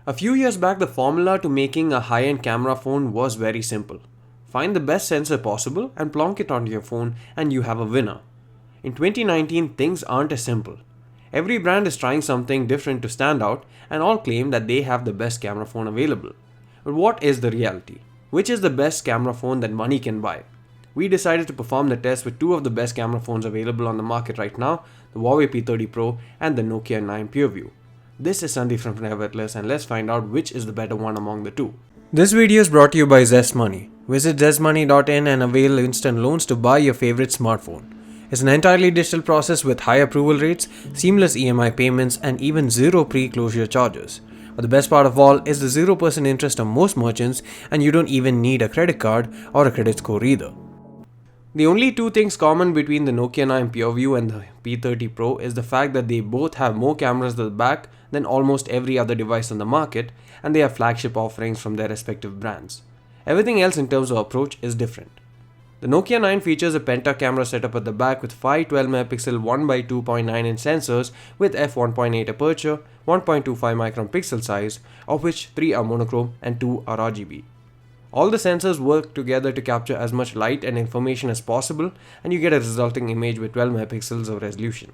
A few years back, the formula to making a high-end camera phone was very simple. Find the best sensor possible and plonk it onto your phone and you have a winner. In 2019, things aren't as simple. Every brand is trying something different to stand out and all claim that they have the best camera phone available. But what is the reality? Which is the best camera phone that money can buy? We decided to perform the test with two of the best camera phones available on the market right now, the Huawei P30 Pro and the Nokia 9 Pureview. This is Sandeep from Nevertheless, and let's find out which is the better one among the two. This video is brought to you by Zest Money. Visit zestmoney.in and avail instant loans to buy your favorite smartphone. It's an entirely digital process with high approval rates, seamless EMI payments, and even zero pre-closure charges. But the best part of all is the 0% interest on most merchants, and you don't even need a credit card or a credit score either. The only two things common between the Nokia 9 Pureview and the P30 Pro is the fact that they both have more cameras at the back than almost every other device on the market, and they have flagship offerings from their respective brands. Everything else in terms of approach is different. The Nokia 9 features a penta camera setup at the back with 5 12MP 1x2.9 inch sensors with f1.8 aperture, 1.25 micron pixel size, of which 3 are monochrome and 2 are RGB. All the sensors work together to capture as much light and information as possible, and you get a resulting image with 12 megapixels of resolution.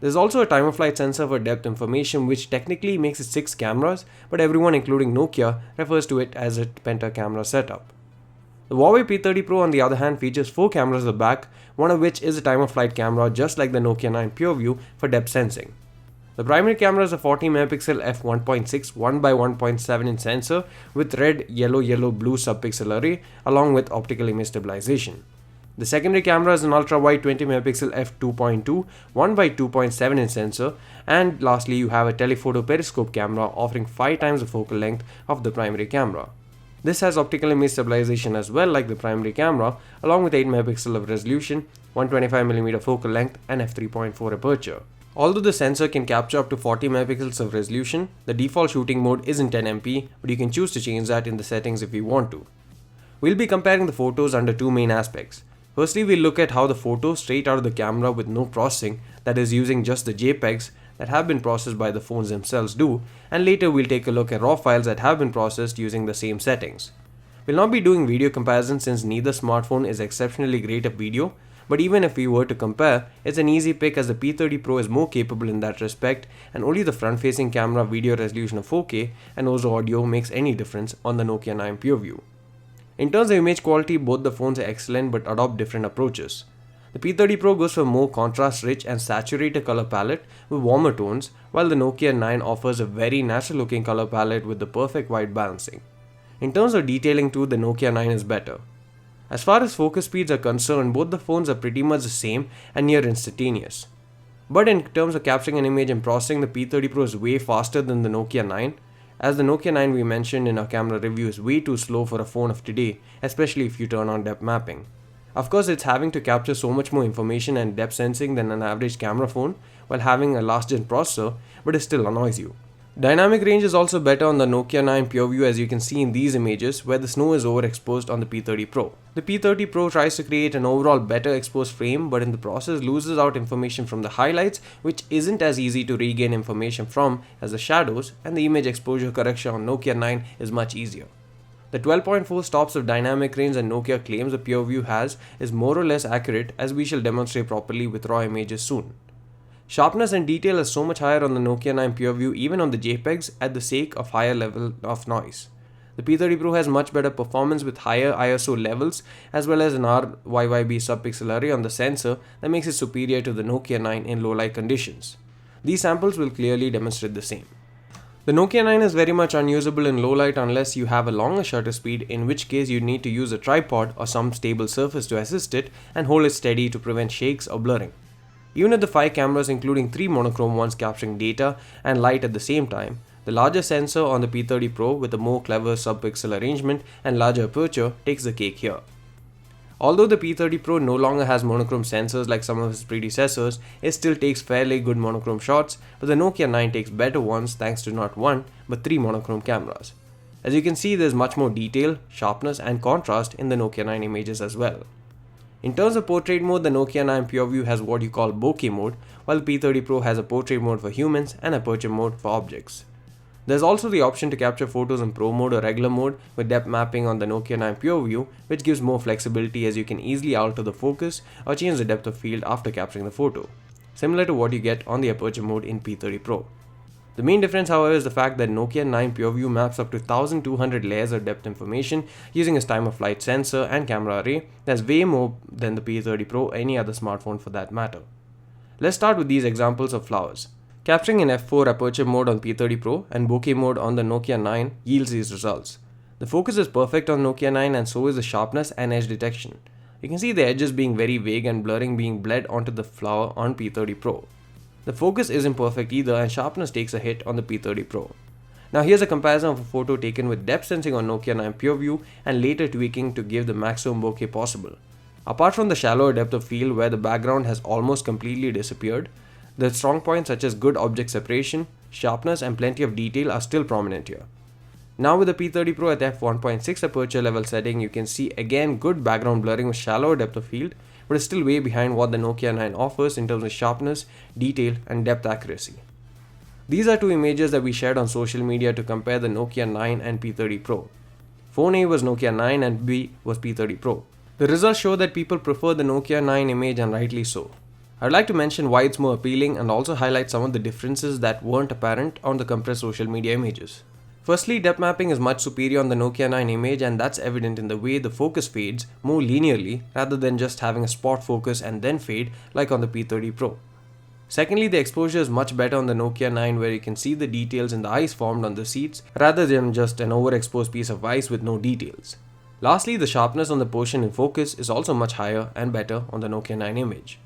There's also a time-of-flight sensor for depth information, which technically makes it 6 cameras, but everyone including Nokia refers to it as a penta camera setup. The Huawei P30 Pro on the other hand features 4 cameras at the back, one of which is a time-of-flight camera just like the Nokia 9 Pureview for depth sensing. The primary camera is a 40MP f1.6 1x1.7 inch sensor with red, yellow, blue subpixel array along with optical image stabilization. The secondary camera is an ultra-wide 20MP f2.2 1x2.7 inch sensor, and lastly you have a telephoto periscope camera offering 5 times the focal length of the primary camera. This has optical image stabilization as well like the primary camera, along with 8MP of resolution, 125mm focal length and f3.4 aperture. Although the sensor can capture up to 40MP of resolution, the default shooting mode is in 10MP, but you can choose to change that in the settings if you want to. We'll be comparing the photos under two main aspects. Firstly, we'll look at how the photos straight out of the camera with no processing, that is using just the JPEGs that have been processed by the phones themselves do, and later we'll take a look at RAW files that have been processed using the same settings. We'll not be doing video comparison since neither smartphone is exceptionally great at video, but even if we were to compare, it's an easy pick as the P30 Pro is more capable in that respect, and only the front-facing camera video resolution of 4K and also audio makes any difference on the Nokia 9 Pureview. In terms of image quality, both the phones are excellent but adopt different approaches. The P30 Pro goes for more contrast-rich and saturated color palette with warmer tones, while the Nokia 9 offers a very natural-looking color palette with the perfect white balancing. In terms of detailing too, the Nokia 9 is better. As far as focus speeds are concerned, both the phones are pretty much the same and near instantaneous. But in terms of capturing an image and processing, the P30 Pro is way faster than the Nokia 9, as the Nokia 9 we mentioned in our camera review is way too slow for a phone of today, especially if you turn on depth mapping. Of course, it's having to capture so much more information and depth sensing than an average camera phone while having a last-gen processor, but it still annoys you. Dynamic range is also better on the Nokia 9 Pureview, as you can see in these images where the snow is overexposed on the P30 Pro. The P30 Pro tries to create an overall better exposed frame, but in the process loses out information from the highlights, which isn't as easy to regain information from as the shadows, and the image exposure correction on Nokia 9 is much easier. The 12.4 stops of dynamic range that Nokia claims the Pureview has is more or less accurate, as we shall demonstrate properly with raw images soon. Sharpness and detail is so much higher on the Nokia 9 Pureview even on the JPEGs at the sake of higher level of noise. The P30 Pro has much better performance with higher ISO levels as well as an RYYB subpixel array on the sensor that makes it superior to the Nokia 9 in low light conditions. These samples will clearly demonstrate the same. The Nokia 9 is very much unusable in low light unless you have a longer shutter speed, in which case you need to use a tripod or some stable surface to assist it and hold it steady to prevent shakes or blurring. Even with the 5 cameras including 3 monochrome ones capturing data and light at the same time, the larger sensor on the P30 Pro with a more clever subpixel arrangement and larger aperture takes the cake here. Although the P30 Pro no longer has monochrome sensors like some of its predecessors, it still takes fairly good monochrome shots, but the Nokia 9 takes better ones thanks to not 1 but 3 monochrome cameras. As you can see, there's much more detail, sharpness and contrast in the Nokia 9 images as well. In terms of portrait mode, the Nokia 9 Pureview has what you call bokeh mode, while the P30 Pro has a portrait mode for humans and a portrait mode for objects. There's also the option to capture photos in Pro mode or regular mode with depth mapping on the Nokia 9 Pureview, which gives more flexibility as you can easily alter the focus or change the depth of field after capturing the photo, similar to what you get on the aperture mode in P30 Pro. The main difference, however, is the fact that Nokia 9 Pureview maps up to 1200 layers of depth information using its time-of-flight sensor and camera array. That's way more than the P30 Pro or any other smartphone for that matter. Let's start with these examples of flowers. Capturing in f4 aperture mode on P30 Pro and bokeh mode on the Nokia 9 yields these results. The focus is perfect on Nokia 9 and so is the sharpness and edge detection. You can see the edges being very vague and blurring being bled onto the flower on P30 Pro. The focus isn't perfect either and sharpness takes a hit on the P30 Pro. Now here's a comparison of a photo taken with depth sensing on Nokia 9 Pureview and later tweaking to give the maximum bokeh possible. Apart from the shallower depth of field where the background has almost completely disappeared, the strong points such as good object separation, sharpness and plenty of detail are still prominent here. Now with the P30 Pro at f1.6 aperture level setting, you can see again good background blurring with shallower depth of field, but is still way behind what the Nokia 9 offers in terms of sharpness, detail and depth accuracy. These are two images that we shared on social media to compare the Nokia 9 and P30 Pro. Phone A was Nokia 9 and B was P30 Pro. The results show that people prefer the Nokia 9 image and rightly so. I'd like to mention why it's more appealing and also highlight some of the differences that weren't apparent on the compressed social media images. Firstly, depth mapping is much superior on the Nokia 9 image and that's evident in the way the focus fades more linearly rather than just having a spot focus and then fade like on the P30 Pro. Secondly, the exposure is much better on the Nokia 9 where you can see the details in the ice formed on the seats rather than just an overexposed piece of ice with no details. Lastly, the sharpness on the portion in focus is also much higher and better on the Nokia 9 image.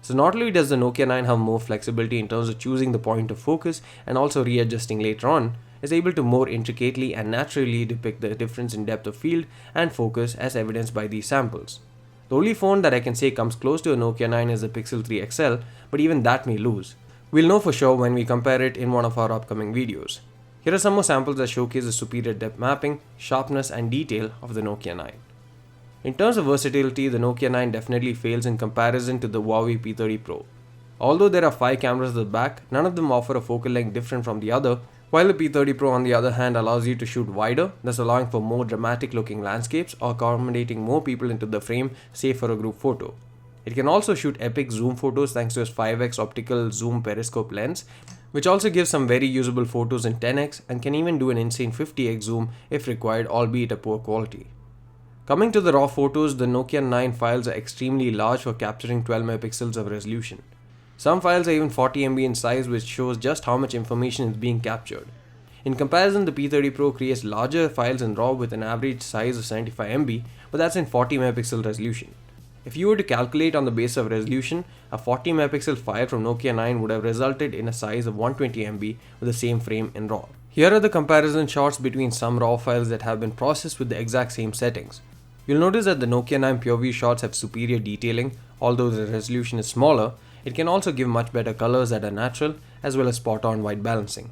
So not only does the Nokia 9 have more flexibility in terms of choosing the point of focus and also readjusting later on, is able to more intricately and naturally depict the difference in depth of field and focus as evidenced by these samples. The only phone that I can say comes close to a Nokia 9 is the Pixel 3 XL, but even that may lose. We'll know for sure when we compare it in one of our upcoming videos. Here are some more samples that showcase the superior depth mapping, sharpness and detail of the Nokia 9. In terms of versatility, the Nokia 9 definitely fails in comparison to the Huawei P30 Pro. Although there are 5 cameras at the back, none of them offer a focal length different from the other, while the P30 Pro on the other hand allows you to shoot wider, thus allowing for more dramatic looking landscapes or accommodating more people into the frame, say for a group photo. It can also shoot epic zoom photos thanks to its 5x optical zoom periscope lens, which also gives some very usable photos in 10x and can even do an insane 50x zoom if required, albeit a poor quality. Coming to the raw photos, the Nokia 9 files are extremely large for capturing 12 megapixels of resolution. Some files are even 40 MB in size, which shows just how much information is being captured. In comparison, the P30 Pro creates larger files in RAW with an average size of 75 MB, but that's in 40 megapixel resolution. If you were to calculate on the basis of resolution, a 40 megapixel file from Nokia 9 would have resulted in a size of 120 MB with the same frame in RAW. Here are the comparison shots between some RAW files that have been processed with the exact same settings. You'll notice that the Nokia 9 PureView shots have superior detailing. Although the resolution is smaller, it can also give much better colors that are natural as well as spot-on white balancing.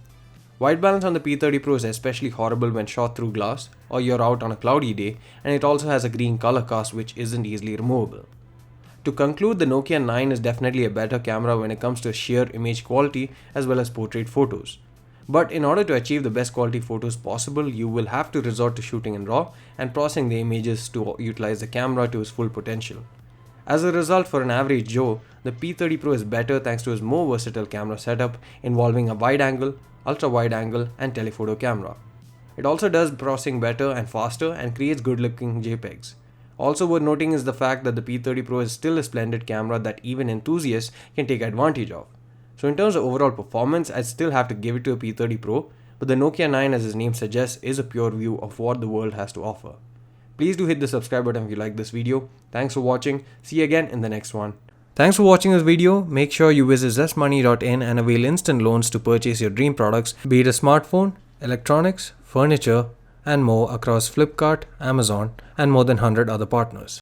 White balance on the P30 Pro is especially horrible when shot through glass or you're out on a cloudy day, and it also has a green color cast which isn't easily removable. To conclude, the Nokia 9 is definitely a better camera when it comes to sheer image quality as well as portrait photos. But in order to achieve the best quality photos possible, you will have to resort to shooting in RAW and processing the images to utilize the camera to its full potential. As a result, for an average Joe, the P30 Pro is better thanks to its more versatile camera setup involving a wide angle, ultra wide angle and telephoto camera. It also does processing better and faster and creates good looking JPEGs. Also worth noting is the fact that the P30 Pro is still a splendid camera that even enthusiasts can take advantage of. So in terms of overall performance, I'd still have to give it to a P30 Pro, but the Nokia 9, as its name suggests, is a pure view of what the world has to offer. Please do hit the subscribe button if you like this video. Thanks for watching. See you again in the next one. Thanks for watching this video. Make sure you visit zestmoney.in and avail instant loans to purchase your dream products, be it a smartphone, electronics, furniture, and more across Flipkart, Amazon, and more than 100 other partners.